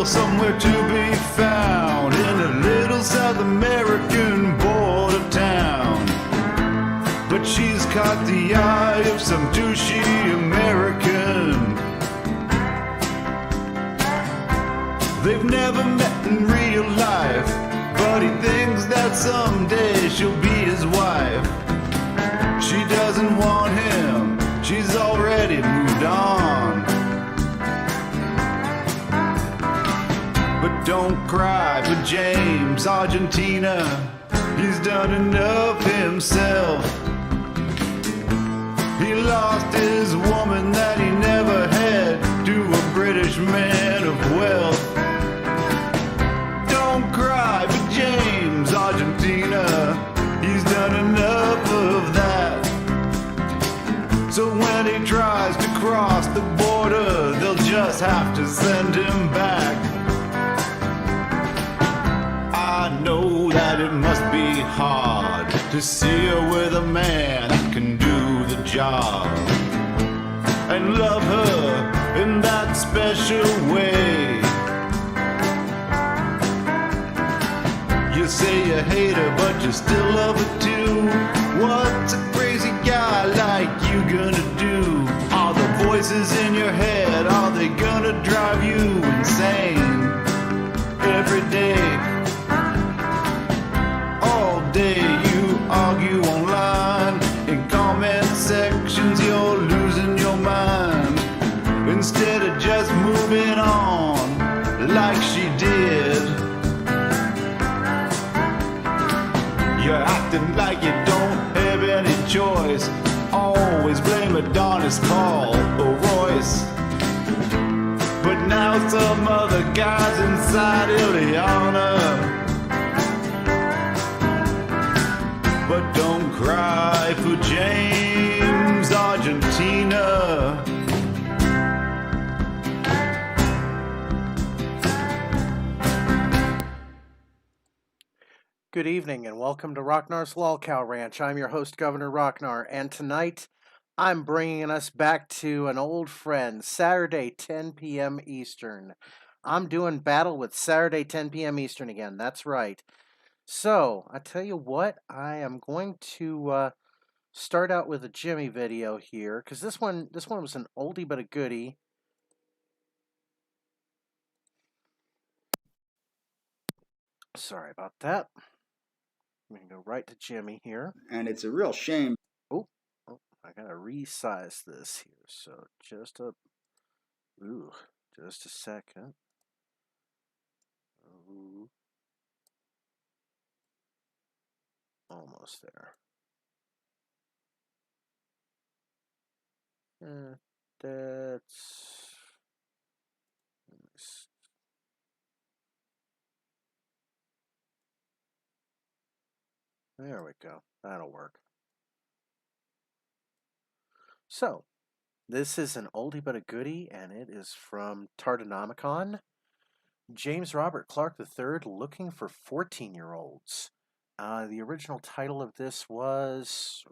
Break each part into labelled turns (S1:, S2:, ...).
S1: somewhere to be found in a little South American border town. But she's caught the eye of some douchey American. They've never met in real life, but he thinks that someday she'll be his wife. She doesn't want him, she's already moved on. But don't cry for James, Argentina, he's done enough himself. He lost his woman that he never had to a British man of wealth. Don't cry for James, Argentina, he's done enough of that. So when he tries to cross the border, they'll just have to send him back. I know that it must be hard to see her with a man that can do the job and love her in that special way. You say you hate her, but you still love her too. What's a crazy guy like you gonna do? Are the voices in your head, are they gonna drive you insane? Every day, all day you argue online. In comment sections you're losing your mind. Instead of just moving on like she did, you're acting like you don't have any choice. Always blame Adonis, Paul, or Royce. But now some other guys inside Ileana. But don't cry for James, Argentina.
S2: Good evening and welcome to Rocknar's LolCow Ranch. I'm your host, Governor Rocknar, and tonight I'm bringing us back to an old friend, Saturday, 10 p.m. Eastern. I'm doing battle with Saturday, 10 p.m. Eastern again. That's right. So, I tell you what, I am going to start out with a Jimmy video here, because this one was an oldie but a goodie. Sorry about that. I'm going to go right to Jimmy here.
S3: And it's a real shame.
S2: Oh, I got to resize this here, so just a second. Ooh. Almost there. There we go. That'll work. So, this is an oldie but a goodie, and it is from Tartanomicon. James Robert Clark III looking for 14-year-olds. The original title of this was...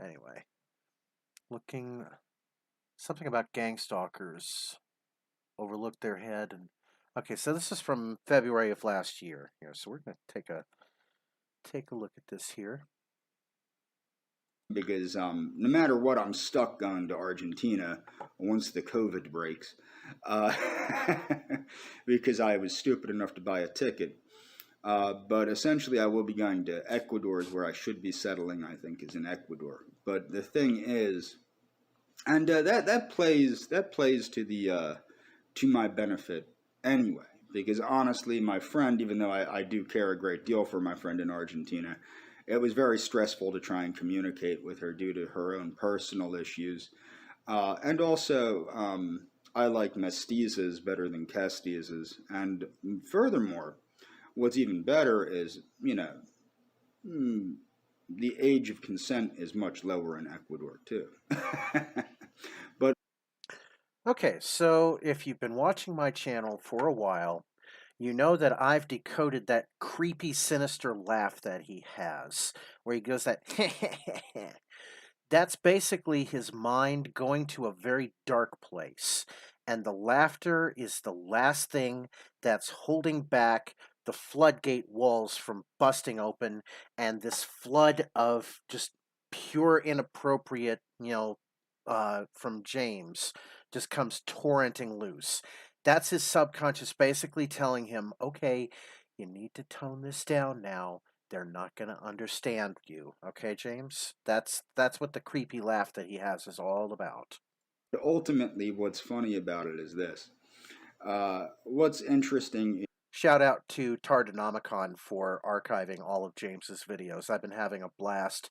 S2: Anyway. Something about gang stalkers overlooked their head. And okay, so this is from February of last year. Here, so we're going to take a look at this here.
S3: Because no matter what, I'm stuck going to Argentina once the COVID breaks. Because I was stupid enough to buy a ticket. But essentially I will be going to Ecuador, is where I should be settling, I think, is in Ecuador. But the thing is, and that plays to my benefit anyway. Because honestly, my friend, even though I do care a great deal for my friend in Argentina, it was very stressful to try and communicate with her due to her own personal issues. And also, I like mestizas better than castizas. And furthermore, what's even better is, the age of consent is much lower in Ecuador, too. But
S2: okay, so if you've been watching my channel for a while, you know that I've decoded that creepy, sinister laugh that he has, where he goes that that's basically his mind going to a very dark place. And the laughter is the last thing that's holding back the floodgate walls from busting open, and this flood of just pure inappropriate, from James just comes torrenting loose. That's his subconscious basically telling him, okay, you need to tone this down now. They're not going to understand you. Okay, James? That's what the creepy laugh that he has is all about.
S3: Ultimately, what's funny about it is this. What's interesting
S2: Shout out to Tardanomicon for archiving all of James's videos. I've been having a blast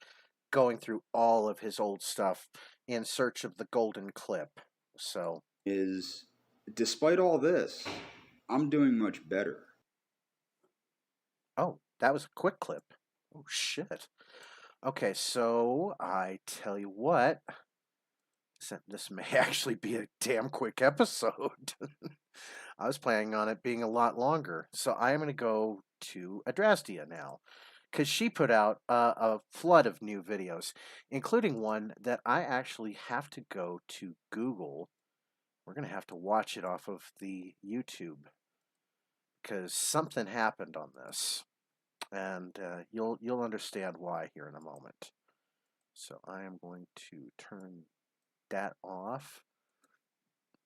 S2: going through all of his old stuff in search of the golden clip. So,
S3: is, despite all this, I'm doing much better.
S2: oh, that was a quick clip. Oh, shit. Okay, so I tell you what, this may actually be a damn quick episode. I was planning on it being a lot longer. So I am going to go to Adrasdea now, because she put out a flood of new videos, including one that I actually have to go to Google. We're going to have to watch it off of the YouTube because something happened on this, and you'll understand why here in a moment. So I am going to turn that off.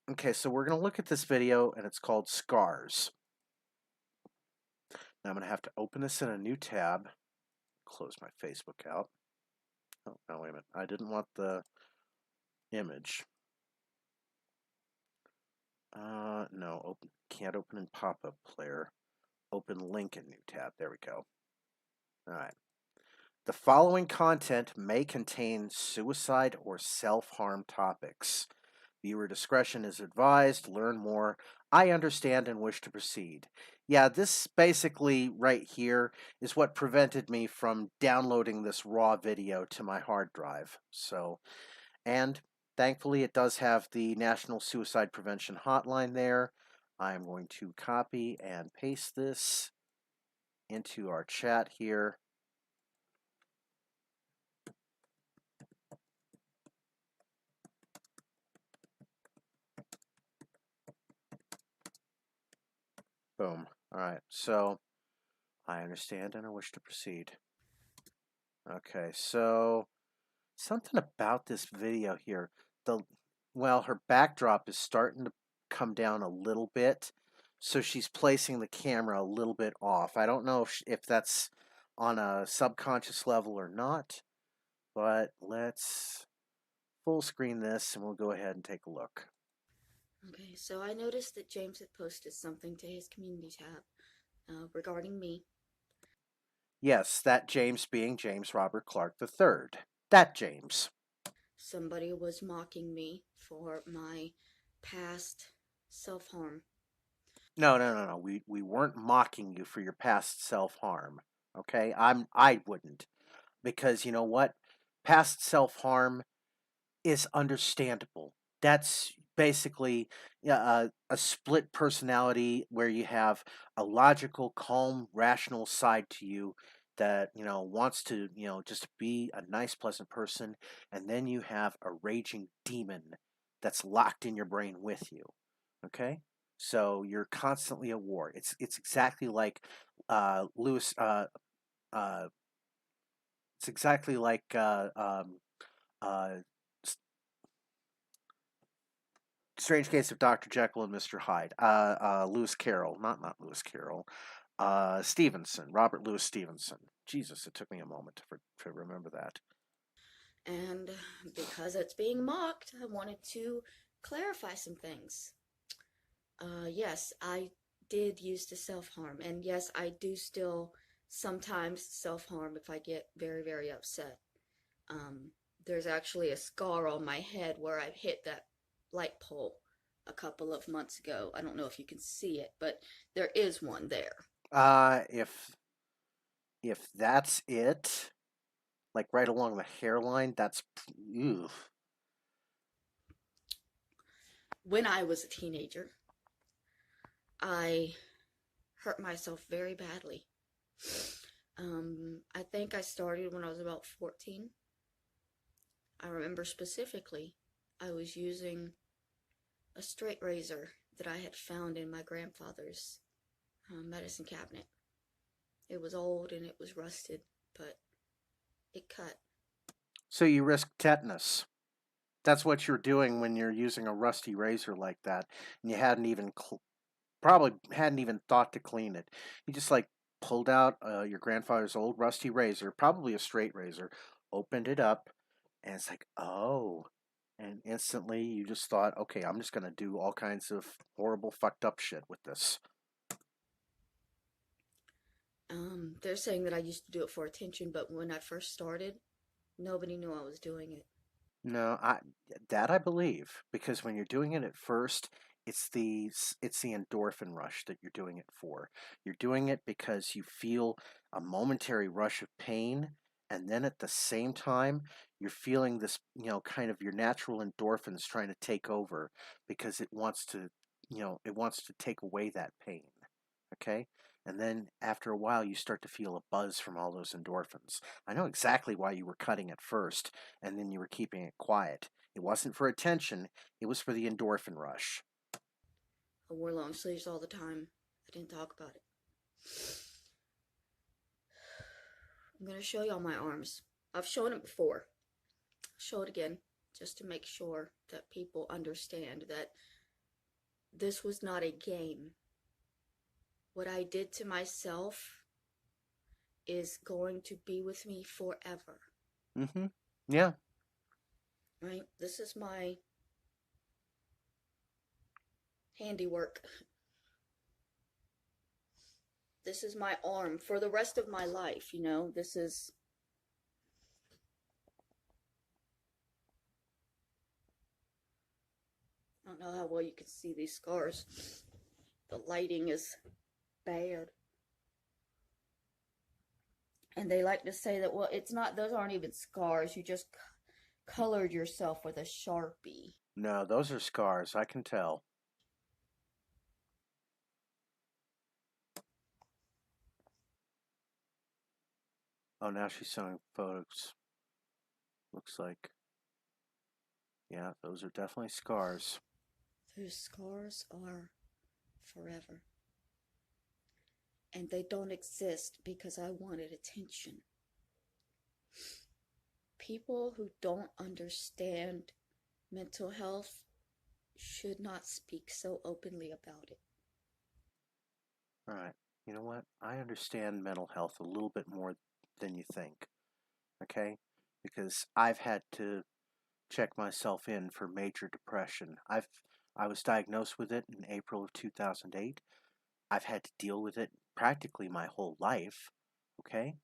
S2: Okay, so we're going to look at this video, and it's called Scars. Now I'm going to have to open this in a new tab. Close my Facebook out. Oh, no, wait a minute. I didn't want the image. No, can't open in pop-up player. Open link in new tab. There we go. All right. The following content may contain suicide or self-harm topics. Viewer discretion is advised. Learn more. I understand and wish to proceed. Yeah, this basically right here is what prevented me from downloading this raw video to my hard drive. So, and thankfully it does have the National Suicide Prevention Hotline there. I'm going to copy and paste this into our chat here. Boom. All right, so I understand and I wish to proceed. Okay, so something about this video here. Her backdrop is starting to come down a little bit, so she's placing the camera a little bit off. I don't know if that's on a subconscious level or not, but let's full screen this and we'll go ahead and take a look.
S4: Okay, so I noticed that James had posted something to his community tab regarding me.
S2: Yes, that James being James Robert Clark III. That James.
S4: Somebody was mocking me for my past self-harm.
S2: No. We weren't mocking you for your past self-harm. Okay? I wouldn't. Because you know what? Past self-harm is understandable. That's basically a split personality where you have a logical, calm, rational side to you that wants to just be a nice, pleasant person, and then you have a raging demon that's locked in your brain with you. Okay, so you're constantly at war. It's exactly like Lewis. Uh, it's exactly like uh, Strange Case of Dr. Jekyll and Mr. Hyde. Lewis Carroll, not Lewis Carroll. Stevenson, Robert Louis Stevenson. Jesus, it took me a moment to remember that.
S4: And because it's being mocked, I wanted to clarify some things. Yes, I did used to self-harm, and yes, I do still sometimes self-harm if I get very, very upset. There's actually a scar on my head where I hit that light pole a couple of months ago. I don't know if you can see it, but there is one there.
S2: If that's it, like right along the hairline, that's ew.
S4: When I was a teenager, I hurt myself very badly. I think I started when I was about 14. I remember specifically I was using a straight razor that I had found in my grandfather's medicine cabinet. It was old and it was rusted, but it cut.
S2: So you risk tetanus. That's what you're doing when you're using a rusty razor like that, and you probably hadn't even thought to clean it. You just like pulled out your grandfather's old rusty razor, probably a straight razor, opened it up, and it's like, oh. And instantly you just thought, okay, I'm just going to do all kinds of horrible, fucked up shit with this.
S4: They're saying that I used to do it for attention, but when I first started, nobody knew I was doing it.
S2: No, I believe, because when you're doing it at first, it's the endorphin rush that you're doing it for. You're doing it because you feel a momentary rush of pain, and then at the same time, you're feeling this, kind of your natural endorphins trying to take over because it wants to take away that pain. Okay? And then after a while, you start to feel a buzz from all those endorphins. I know exactly why you were cutting at first, and then you were keeping it quiet. It wasn't for attention, it was for the endorphin rush.
S4: I wore long sleeves all the time. I didn't talk about it. I'm going to show y'all my arms. I've shown it before. I'll show it again, just to make sure that people understand that this was not a game. What I did to myself is going to be with me forever.
S2: Mm-hmm. Yeah.
S4: Right? This is my handiwork. This is my arm for the rest of my life, This is... I don't know how well you can see these scars. The lighting is bad. And they like to say that, well, it's not, those aren't even scars. You just colored yourself with a Sharpie.
S2: No, those are scars, I can tell. Oh, now she's showing photos. Looks like, yeah, those are definitely scars.
S4: Those scars are forever. And they don't exist because I wanted attention. People who don't understand mental health should not speak so openly about it.
S2: All right. You know what? I understand mental health a little bit more than you think. Okay? Because I've had to check myself in for major depression. I was diagnosed with it in April of 2008. I've had to deal with it practically my whole life. Okay?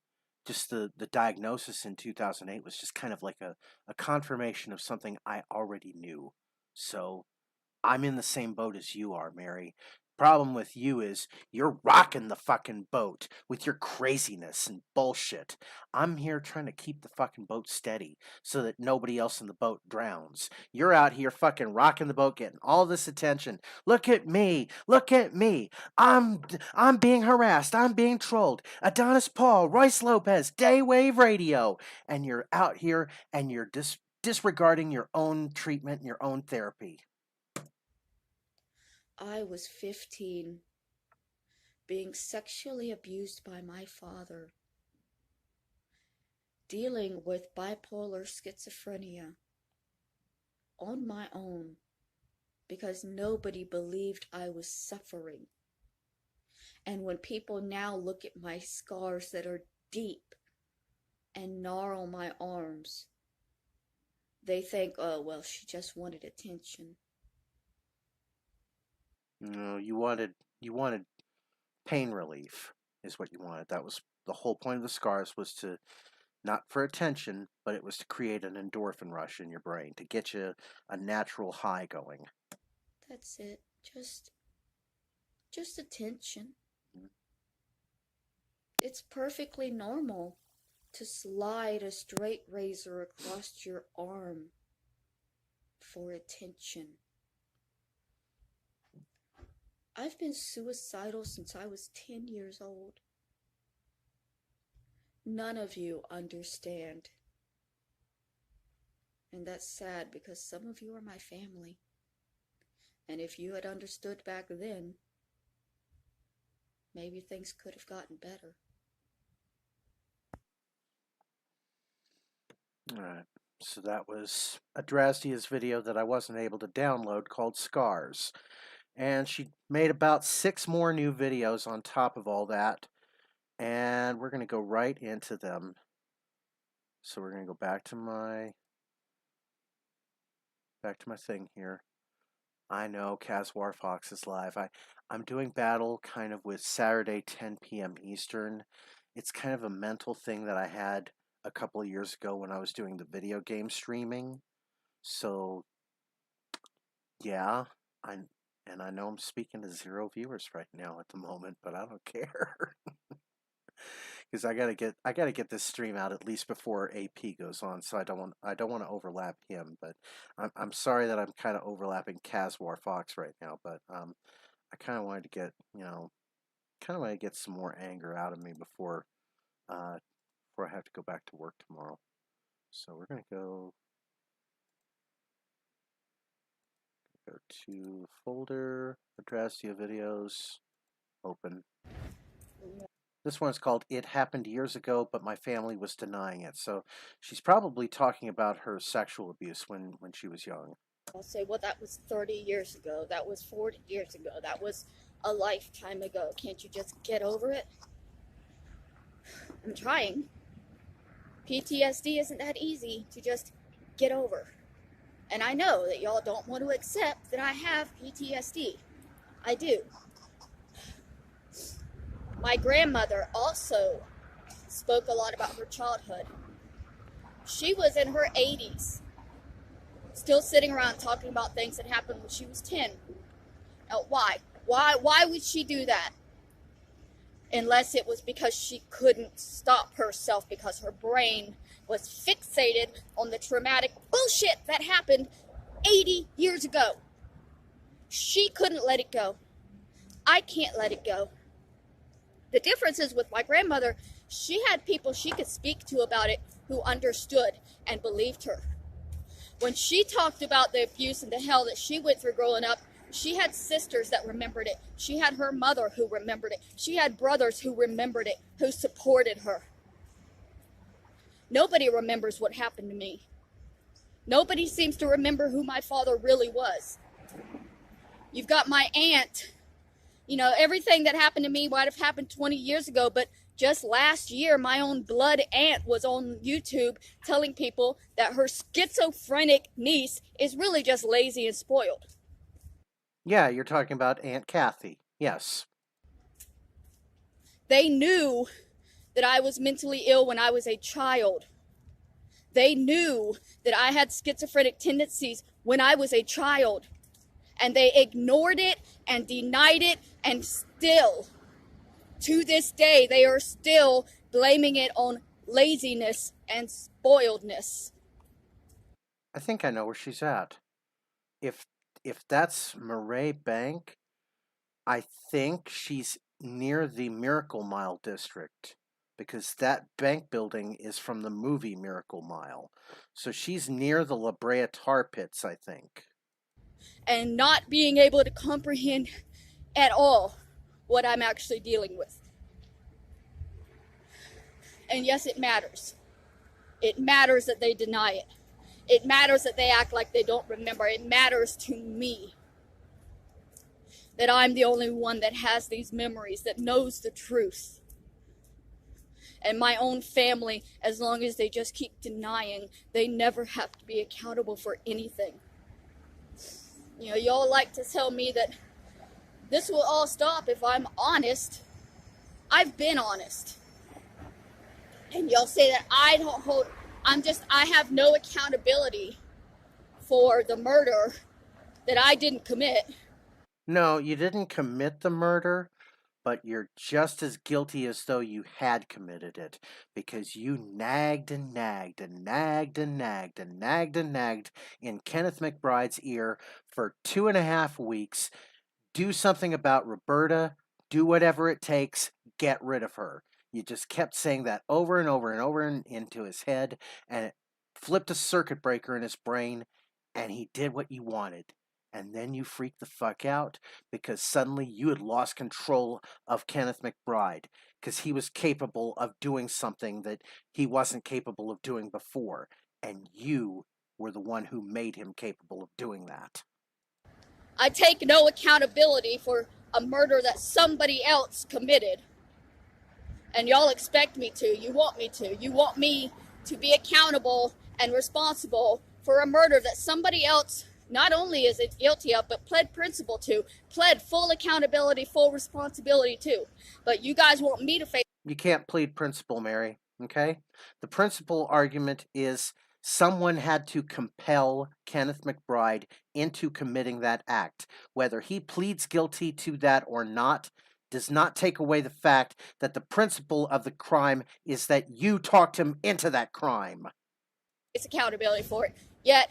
S2: Just the diagnosis in 2008 was just kind of like a confirmation of something I already knew. So I'm in the same boat as you are, Mary. Problem with you is you're rocking the fucking boat with your craziness and bullshit. I'm here trying to keep the fucking boat steady so that nobody else in the boat drowns. You're out here fucking rocking the boat, getting all this attention. Look at me. Look at me. I'm being harassed. I'm being trolled. Adonis Paul, Royce Lopez, Daywave Radio, and you're out here and you're disregarding your own treatment and your own therapy.
S4: I was 15, being sexually abused by my father, dealing with bipolar schizophrenia on my own because nobody believed I was suffering. And when people now look at my scars that are deep and gnarl my arms, they think, oh, well, she just wanted attention.
S2: No, you wanted pain relief is what you wanted. That was the whole point of the scars, was to, not for attention, but it was to create an endorphin rush in your brain to get you a natural high going.
S4: That's it. Just attention. It's perfectly normal to slide a straight razor across your arm for attention. I've been suicidal since I was 10 years old. None of you understand. And that's sad because some of you are my family. And if you had understood back then, maybe things could have gotten better.
S2: All right. So that was Adrasdea's video that I wasn't able to download called Scars. And she made about 6 more new videos on top of all that. And we're going to go right into them. So we're going to go back to my thing here. I know Caswar Fox is live. I'm doing battle kind of with Saturday 10 p.m. Eastern. It's kind of a mental thing that I had a couple of years ago when I was doing the video game streaming. So yeah, I know I'm speaking to 0 viewers right now at the moment, but I don't care. Because I gotta get this stream out at least before AP goes on, so I don't want to overlap him. But I'm sorry that I'm kind of overlapping Caswar Fox right now. But I kind of wanted to get some more anger out of me before I have to go back to work tomorrow. So we're gonna go to folder, Adrasdea videos, open. This one's called It Happened Years Ago, but My Family Was Denying It. So she's probably talking about her sexual abuse when she was young.
S4: I'll say, well, that was 30 years ago. That was 40 years ago. That was a lifetime ago. Can't you just get over it? I'm trying. PTSD isn't that easy to just get over. And I know that y'all don't want to accept that I have PTSD. I do. My grandmother also spoke a lot about her childhood. She was in her 80s, still sitting around talking about things that happened when she was 10. Now, why? Why would she do that? Unless it was because she couldn't stop herself because her brain was fixated on the traumatic bullshit that happened 80 years ago. She couldn't let it go. I can't let it go. The difference is with my grandmother, she had people she could speak to about it who understood and believed her. When she talked about the abuse and the hell that she went through growing up, she had sisters that remembered it. She had her mother who remembered it. She had brothers who remembered it, who supported her. Nobody remembers what happened to me. Nobody seems to remember who my father really was. You've got my aunt. You know, everything that happened to me might have happened 20 years ago, but just last year, my own blood aunt was on YouTube telling people that her schizophrenic niece is really just lazy and spoiled.
S2: Yeah, you're talking about Aunt Kathy. Yes.
S4: They knew that I was mentally ill when I was a child. They knew that I had schizophrenic tendencies when I was a child. And they ignored it and denied it, and still, to this day, they are still blaming it on laziness and spoiledness.
S2: I think I know where she's at. If that's Murray Bank, I think she's near the Miracle Mile district, because that bank building is from the movie Miracle Mile. So she's near the La Brea tar pits, I think.
S4: And not being able to comprehend at all what I'm actually dealing with. And yes, it matters. It matters that they deny it. It matters that they act like they don't remember. It matters to me that I'm the only one that has these memories, that knows the truth. And my own family, as long as they just keep denying, they never have to be accountable for anything. You know, y'all like to tell me that this will all stop if I'm honest. I've been honest. And y'all say that I have no accountability for the murder that I didn't commit.
S2: No, you didn't commit the murder, but you're just as guilty as though you had committed it, because you nagged and nagged and nagged and nagged and nagged and nagged in Kenneth McBride's ear for 2.5 weeks. Do something about Roberta, do whatever it takes, get rid of her. You just kept saying that over and over and over into his head, and it flipped a circuit breaker in his brain, and he did what you wanted. And then you freaked the fuck out because suddenly you had lost control of Kenneth McBride because he was capable of doing something that he wasn't capable of doing before. And you were the one who made him capable of doing that.
S5: I take no accountability for a murder that somebody else committed. And y'all expect me to. You want me to. You want me to be accountable and responsible for a murder that somebody else not only is it guilty of, but pled principle to, pled full accountability, full responsibility to. But you guys want me to face.
S2: You can't plead principle, Mary, okay? The principle argument is someone had to compel Kenneth McBride into committing that act. Whether he pleads guilty to that or not does not take away the fact that the principle of the crime is that you talked him into that crime.
S5: Accountability for it. Yet,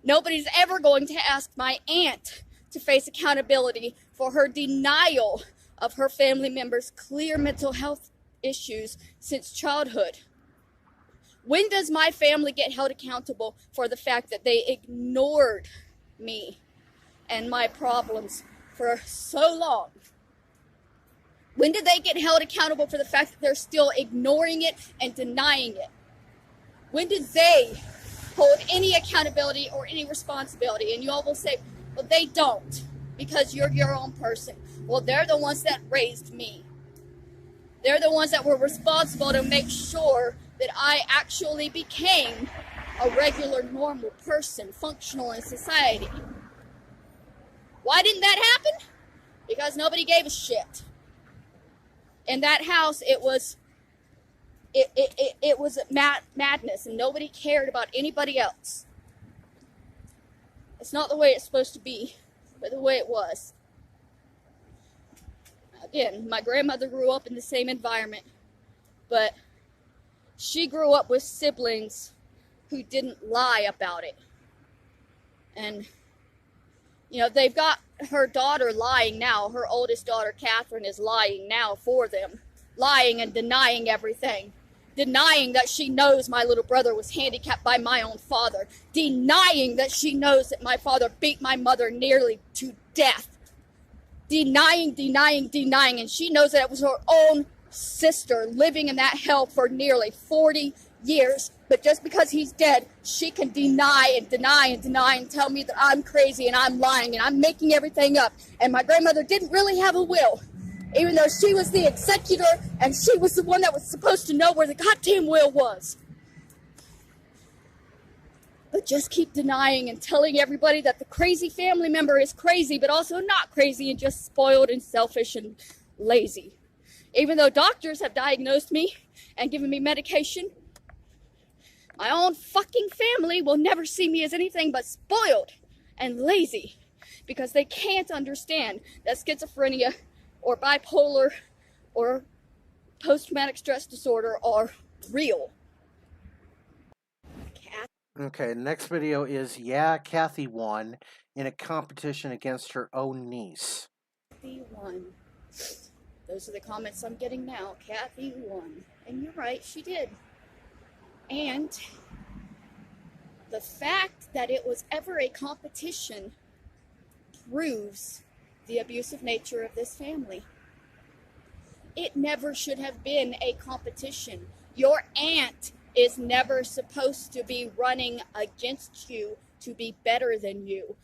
S5: nobody's ever going to ask my aunt to face accountability for her denial of her family members' clear mental health issues since childhood. When does my family get held accountable for the fact that they ignored me and my problems for so long? When did they get held accountable for the fact that they're still ignoring it and denying it? When did they hold any accountability or any responsibility? And you all will say, well, they don't, because you're your own person. Well, they're the ones that raised me. They're the ones that were responsible to make sure that I actually became a regular, normal person, functional in society. Why didn't that happen? Because nobody gave a shit. In that house, it was madness, and nobody cared about anybody else. It's not the way it's supposed to be, but the way it was. Again, my grandmother grew up in the same environment, but she grew up with siblings who didn't lie about it. And, you know, they've got her daughter lying now. Her oldest daughter, Catherine, is lying now for them. Lying and denying everything. Denying that she knows my little brother was handicapped by my own father. Denying that she knows that my father beat my mother nearly to death. Denying, and she knows that it was her own sister living in that hell for nearly 40 years. But just because he's dead, she can deny and tell me that I'm crazy and I'm lying and I'm making everything up. And my grandmother didn't really have a will, even though she was the executor and she was the one that was supposed to know where the goddamn will was. But just keep denying and telling everybody that the crazy family member is crazy, but also not crazy and just spoiled and selfish and lazy. Even though doctors have diagnosed me and given me medication, my own fucking family will never see me as anything but spoiled and lazy because they can't understand that schizophrenia or bipolar or post-traumatic stress disorder are real.
S2: Okay, next video is, yeah, Kathy won in a competition against her own niece.
S5: Kathy won. Those are the comments I'm getting now. Kathy won. And you're right, she did. And the fact that it was ever a competition proves the abusive nature of this family. It never should have been a competition. Your aunt is never supposed to be running against you to be better than you.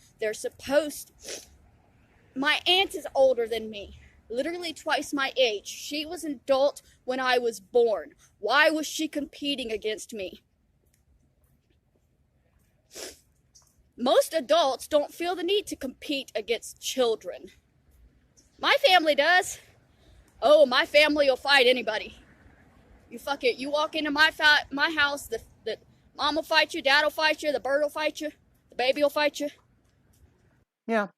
S5: My aunt is older than me, literally twice my age. She was an adult when I was born. Why was she competing against me? Most adults don't feel the need to compete against children. My family does. Oh, my family will fight anybody. You walk into my house, the mom will fight you, dad will fight you, the bird will fight you, the baby will fight you.
S2: Yeah,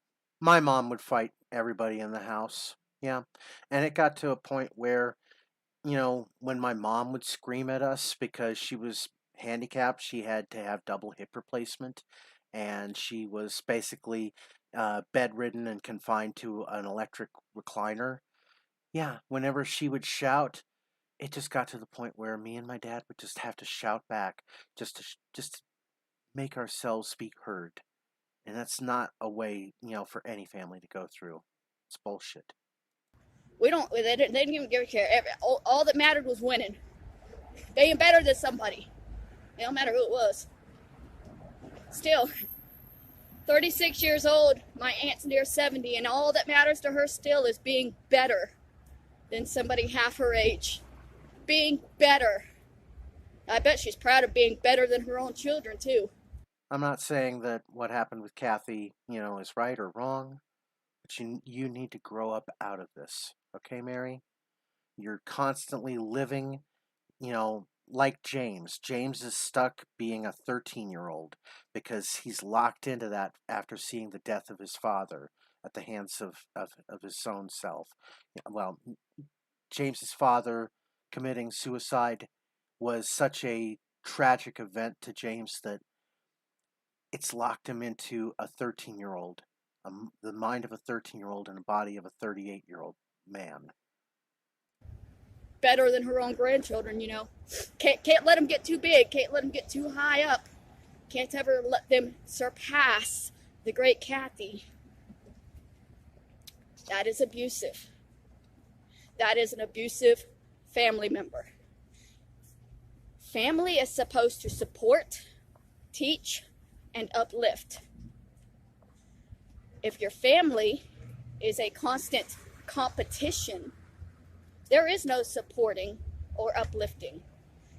S2: my mom would fight everybody in the house. Yeah, and it got to a point where, you know, when my mom would scream at us because she was handicapped, she had to have double hip replacement, and she was basically bedridden and confined to an electric recliner. Yeah, whenever she would shout, it just got to the point where me and my dad would just have to shout back just to make ourselves be heard. And that's not a way, for any family to go through. It's bullshit.
S5: They didn't even give a care. All that mattered was winning. Being better than somebody. It don't matter who it was. Still, 36 years old, my aunt's near 70, and all that matters to her still is being better than somebody half her age. Being better. I bet she's proud of being better than her own children, too.
S2: I'm not saying that what happened with Kathy, is right or wrong, but you need to grow up out of this. Okay, Mary? You're constantly living, like James. James is stuck being a 13-year-old because he's locked into that after seeing the death of his father at the hands of his own self. Well, James's father committing suicide was such a tragic event to James that it's locked him into a 13-year-old, the mind of a 13-year-old and the body of a 38-year-old man.
S5: Better than her own grandchildren, Can't let them get too big. Can't let them get too high up. Can't ever let them surpass the great Kathy. That is abusive. That is an abusive family member. Family is supposed to support, teach, and uplift. If your family is a constant competition, there is no supporting or uplifting.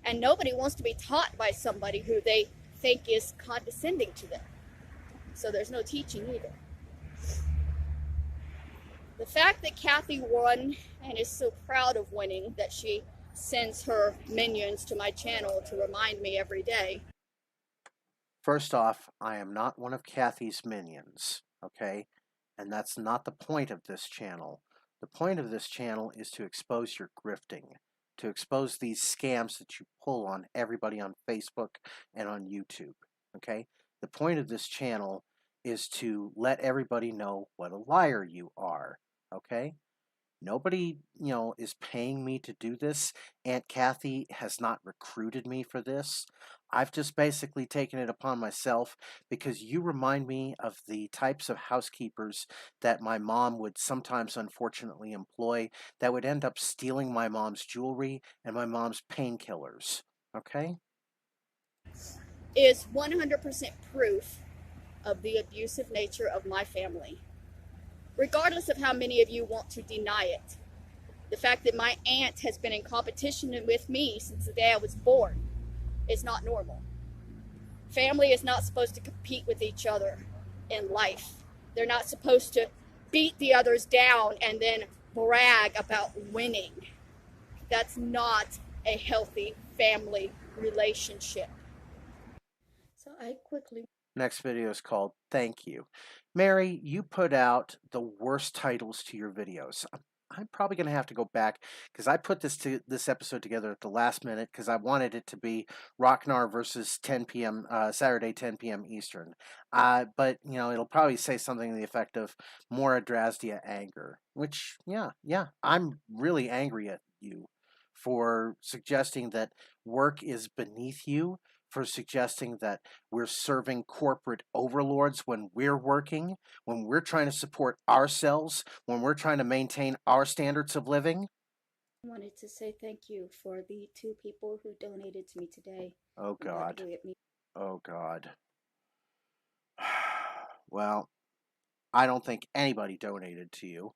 S5: And nobody wants to be taught by somebody who they think is condescending to them. So there's no teaching either. The fact that Kathy won and is so proud of winning that she sends her minions to my channel to remind me every day.
S2: First off, I am not one of Kathy's minions, okay? And that's not the point of this channel. The point of this channel is to expose your grifting, to expose these scams that you pull on everybody on Facebook and on YouTube, okay? The point of this channel is to let everybody know what a liar you are, okay? Nobody, is paying me to do this. Aunt Kathy has not recruited me for this. I've just basically taken it upon myself because you remind me of the types of housekeepers that my mom would sometimes unfortunately employ that would end up stealing my mom's jewelry and my mom's painkillers. Okay?
S5: Is 100% proof of the abusive nature of my family. Regardless of how many of you want to deny it. The fact that my aunt has been in competition with me since the day I was born is not normal. Family is not supposed to compete with each other in life. They're not supposed to beat the others down and then brag about winning. That's not a healthy family relationship. So I quickly...
S2: Next video is called Thank You. Mary, you put out the worst titles to your videos. I'm probably going to have to go back because I put this episode together at the last minute because I wanted it to be Rocknar versus 10 p.m. Saturday 10 p.m. Eastern. But it'll probably say something to the effect of more Adrasdea anger, which I'm really angry at you for suggesting that work is beneath you, for suggesting that we're serving corporate overlords when we're working, when we're trying to support ourselves, when we're trying to maintain our standards of living.
S4: I wanted to say thank you for the 2 people who donated to me today.
S2: Oh, God. Oh, God. Well, I don't think anybody donated to you.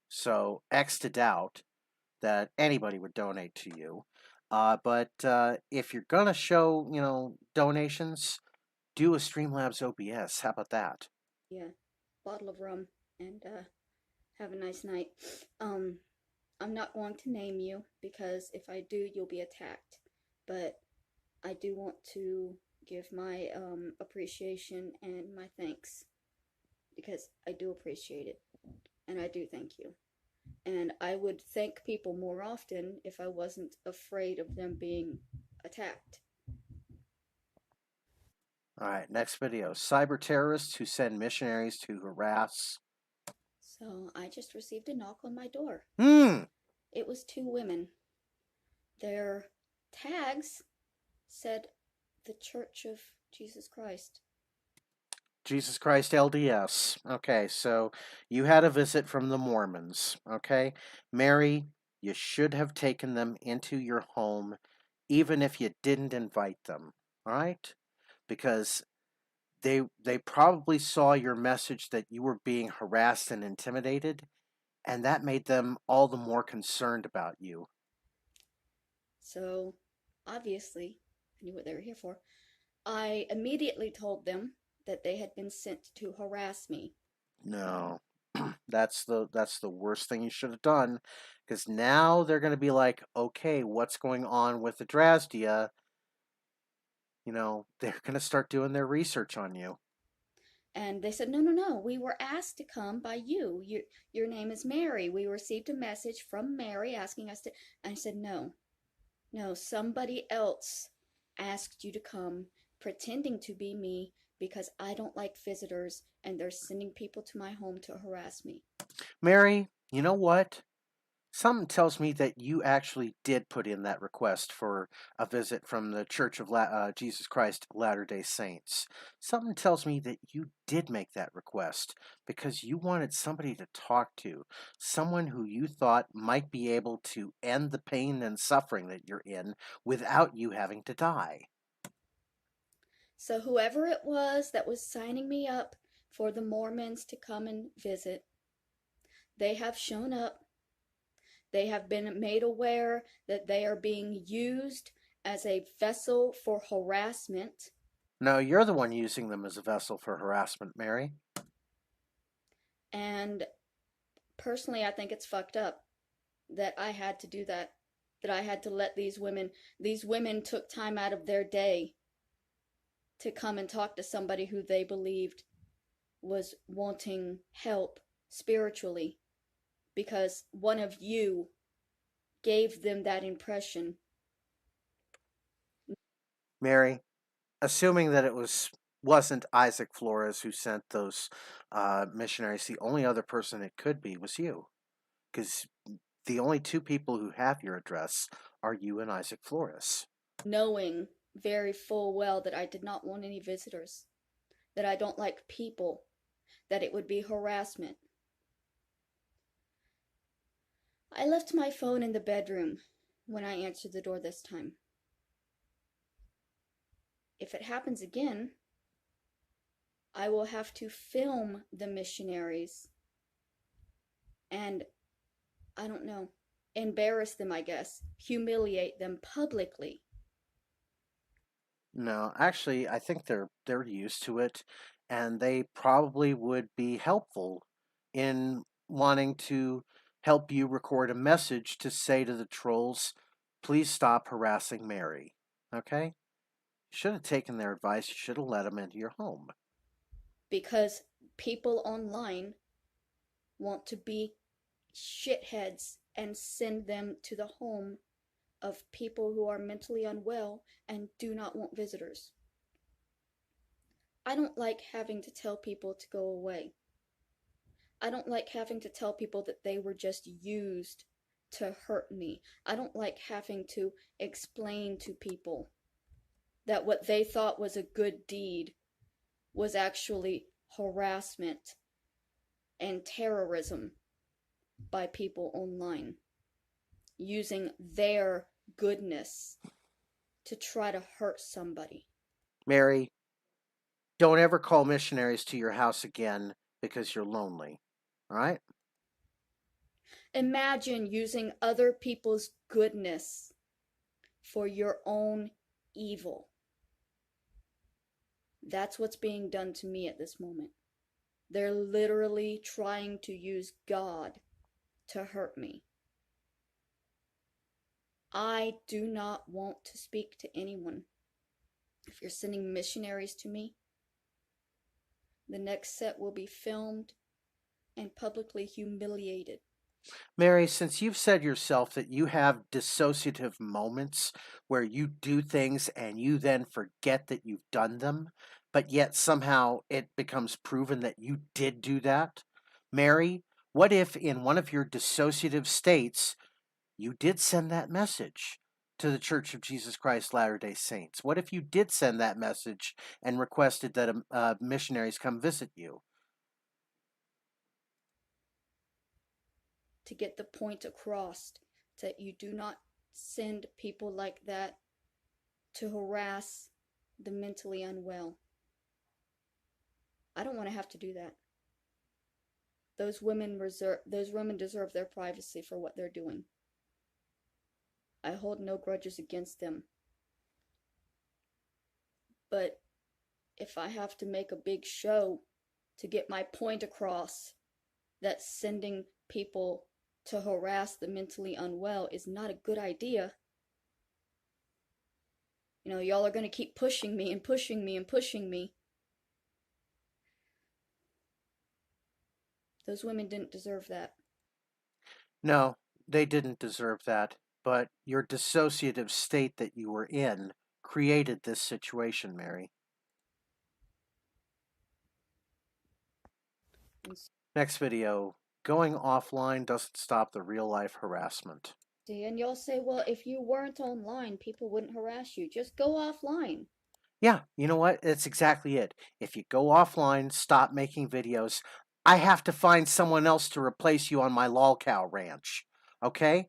S2: So, X to doubt that anybody would donate to you. But if you're going to show, donations, do a Streamlabs OBS. How about that?
S4: Yeah, bottle of rum and have a nice night. I'm not going to name you because if I do, you'll be attacked. But I do want to give my appreciation and my thanks because I do appreciate it and I do thank you. And I would thank people more often if I wasn't afraid of them being attacked.
S2: All right, next video. Cyber terrorists who send missionaries to harass.
S4: So I just received a knock on my door. It was 2 women. Their tags said the Church of Jesus Christ.
S2: Jesus Christ LDS. Okay, so you had a visit from the Mormons. Okay, Mary, you should have taken them into your home, even if you didn't invite them. All right, because they probably saw your message that you were being harassed and intimidated, and that made them all the more concerned about you.
S4: So, obviously, I knew what they were here for. I immediately told them that they had been sent to harass me.
S2: No. That's the worst thing you should have done, because now they're going to be like, okay, what's going on with Adrasdea? They're going to start doing their research on you.
S4: And they said, no, no, no, we were asked to come by you. Your name is Mary. We received a message from Mary asking us to. And I said, no, no, somebody else asked you to come, pretending to be me because I don't like visitors and they're sending people to my home to harass me.
S2: Mary, you know what? Something tells me that you actually did put in that request for a visit from the Church of Jesus Christ Latter-day Saints. Something tells me that you did make that request because you wanted somebody to talk to, someone who you thought might be able to end the pain and suffering that you're in without you having to die.
S4: So, whoever it was that was signing me up for the Mormons to come and visit, they have shown up. They have been made aware that they are being used as a vessel for harassment.
S2: No, you're the one using them as a vessel for harassment, Mary.
S4: And personally, I think it's fucked up that I had to do that. That I had to let these women took time out of their day to come and talk to somebody who they believed was wanting help spiritually because one of you gave them that impression.
S2: Mary, assuming that it wasn't Isaac Flores who sent those missionaries, the only other person it could be was you, because the only two people who have your address are you and Isaac Flores.
S4: Knowing very full well that I did not want any visitors, that I don't like people, that it would be harassment. I left my phone in the bedroom when I answered the door this time. If it happens again, I will have to film the missionaries and, I don't know, embarrass them, I guess, humiliate them publicly.
S2: No, actually, I think they're used to it, and they probably would be helpful in wanting to help you record a message to say to the trolls, please stop harassing Mary. Okay? You should have taken their advice. You should have let them into your home.
S4: Because people online want to be shitheads and send them to the home of people who are mentally unwell and do not want visitors. I don't like having to tell people to go away. I don't like having to tell people that they were just used to hurt me. I don't like having to explain to people that what they thought was a good deed was actually harassment and terrorism by people online, using their goodness to try to hurt somebody.
S2: Mary, don't ever call missionaries to your house again because you're lonely. All right?
S4: Imagine using other people's goodness for your own evil. That's what's being done to me at this moment. They're literally trying to use God to hurt me. I do not want to speak to anyone. If you're sending missionaries to me, the next set will be filmed and publicly humiliated.
S2: Mary, since you've said yourself that you have dissociative moments where you do things and you then forget that you've done them, but yet somehow it becomes proven that you did do that, Mary, what if in one of your dissociative states you did send that message to the Church of Jesus Christ Latter-day Saints? What if you did send that message and requested that missionaries come visit you?
S5: To get the point across that you do not send people like that to harass the mentally unwell. I don't want to have to do that. Those women deserve their privacy for what they're doing. I hold no grudges against them. But if I have to make a big show to get my point across that sending people to harass the mentally unwell is not a good idea, you know, y'all are going to keep pushing me and pushing me and pushing me. Those women didn't deserve that.
S2: No, they didn't deserve that, but your dissociative state that you were in created this situation, Mary. Next video, going offline doesn't stop the real-life harassment.
S5: And y'all say, well, if you weren't online, people wouldn't harass you. Just go offline.
S2: Yeah, you know what? That's exactly it. If you go offline, stop making videos, I have to find someone else to replace you on my LolCow ranch. Okay?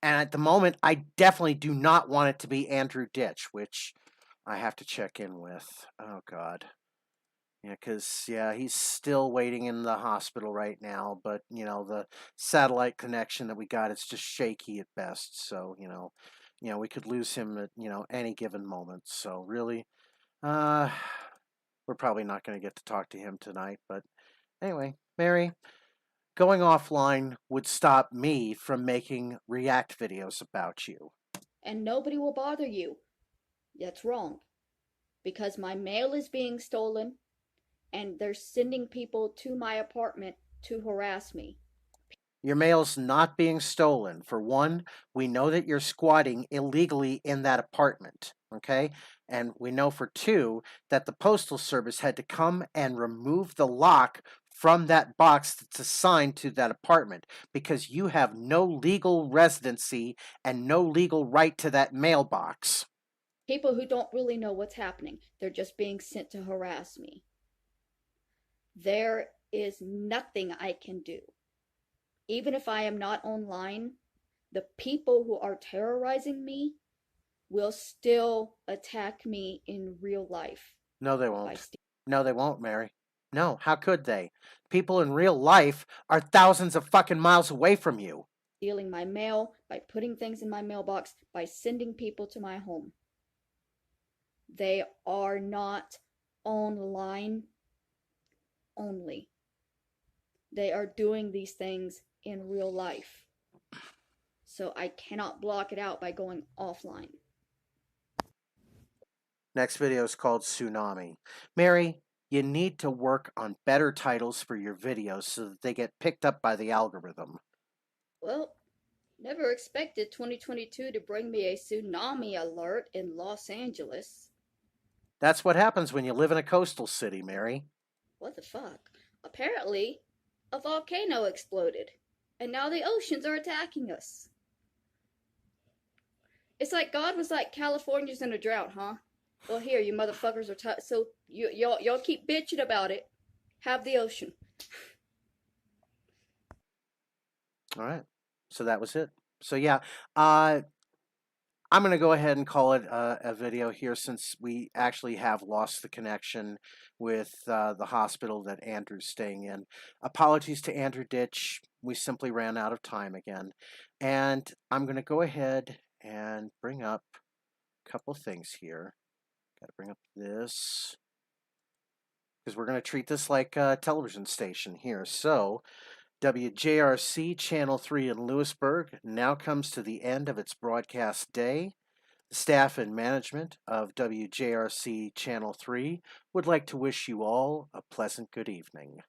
S2: And at the moment, I definitely do not want it to be Andrew Ditch, which I have to check in with. Oh, God. Yeah, because, he's still waiting in the hospital right now, but, the satellite connection that we got is just shaky at best. So, we could lose him at, any given moment. So, really, we're probably not going to get to talk to him tonight. But anyway, Mary, going offline would stop me from making react videos about you.
S5: And nobody will bother you. That's wrong. Because my mail is being stolen, and they're sending people to my apartment to harass me.
S2: Your mail's not being stolen. For one, we know that you're squatting illegally in that apartment, okay? And we know for two that the Postal Service had to come and remove the lock from that box that's assigned to that apartment because you have no legal residency and no legal right to that mailbox.
S5: People who don't really know what's happening, they're just being sent to harass me. There is nothing I can do. Even if I am not online, the people who are terrorizing me will still attack me in real life.
S2: No, they won't. No, they won't, Mary. No, how could they? People in real life are thousands of fucking miles away from you.
S5: Stealing my mail, by putting things in my mailbox, by sending people to my home. They are not online only. They are doing these things in real life. So I cannot block it out by going offline.
S2: Next video is called Tsunami. Mary, you need to work on better titles for your videos so that they get picked up by the algorithm.
S5: Well, never expected 2022 to bring me a tsunami alert in Los Angeles.
S2: That's what happens when you live in a coastal city, Mary.
S5: What the fuck? Apparently, a volcano exploded, and now the oceans are attacking us. It's like God was like, California's in a drought, huh? Well, here, you motherfuckers are so y'all keep bitching about it. Have the ocean.
S2: All right. So that was it. So yeah, I'm going to go ahead and call it a video here since we actually have lost the connection with the hospital that Andrew's staying in. Apologies to Andrew Ditch. We simply ran out of time again. And I'm going to go ahead and bring up a couple things here. Got to bring up this because we're going to treat this like a television station here. So WJRC Channel 3 in Lewisburg now comes to the end of its broadcast day. The staff and management of WJRC Channel 3 would like to wish you all a pleasant good evening.